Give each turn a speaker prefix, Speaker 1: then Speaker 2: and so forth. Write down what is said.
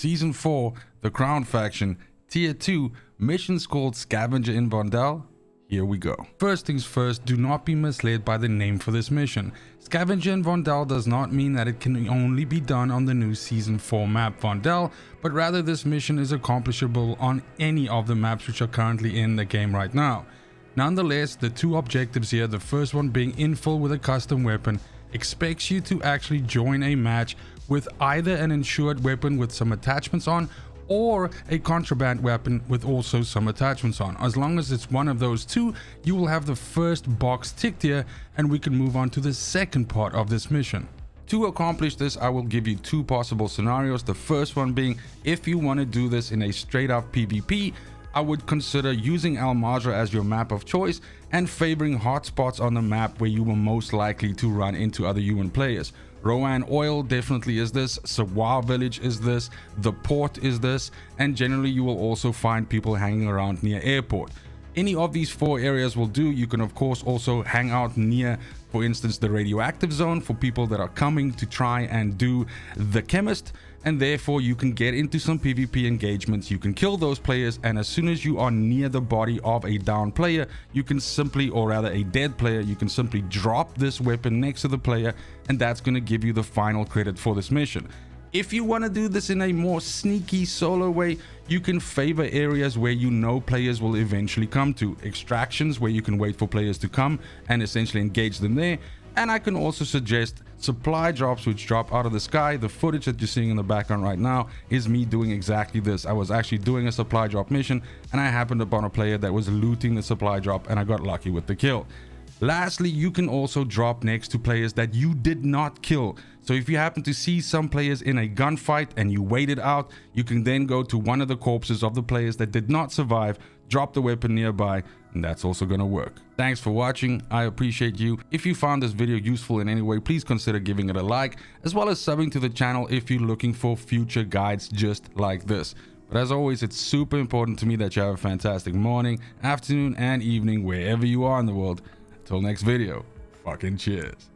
Speaker 1: Season 4, the Crown Faction, Tier 2, missions called Scavenger in Vondel. Here we go. First things first, do not be misled by the name for this mission. Scavenger in Vondel does not mean that it can only be done on the new Season 4 map Vondel, but rather this mission is accomplishable on any of the maps which are currently in the game right now. Nonetheless, the two objectives here, the first one being infill with a custom weapon, expects you to actually join a match with either an insured weapon with some attachments on or a contraband weapon with also some attachments on. As long as it's one of those two, you will have the first box ticked here and we can move on to the second part of this mission. To accomplish this, I will give you two possible scenarios. The first one being, if you want to do this in a straight up PvP, I would consider using therealfullmeasure as your map of choice and favoring hotspots on the map where you were most likely to run into other UN players. Rowan Oil definitely is this, Sawar Village is this, the port is this, and generally you will also find people hanging around near airport. Any of these four areas will do. You can of course also hang out near, for instance, the radioactive zone for people that are coming to try and do the chemist, and therefore you can get into some PvP engagements, you can kill those players, and as soon as you are near the body of a down player, you can simply, or rather a dead player, you can simply drop this weapon next to the player, and that's going to give you the final credit for this mission. If you want to do this in a more sneaky solo way, you can favor areas where you know players will eventually come to. Extractions where you can wait for players to come and essentially engage them there. And I can also suggest supply drops which drop out of the sky. The footage that you're seeing in the background right now is me doing exactly this. I was actually doing a supply drop mission and I happened upon a player that was looting the supply drop and I got lucky with the kill. Lastly, you can also drop next to players that you did not kill. So if you happen to see some players in a gunfight and you wait it out, you can then go to one of the corpses of the players that did not survive, drop the weapon nearby, and that's also gonna work. Thanks for watching. I appreciate you. If you found this video useful in any way, please consider giving it a like, as well as subbing to the channel if you're looking for future guides just like this. But as always, it's super important to me that you have a fantastic morning, afternoon, and evening wherever you are in the world. Till next video, fucking cheers.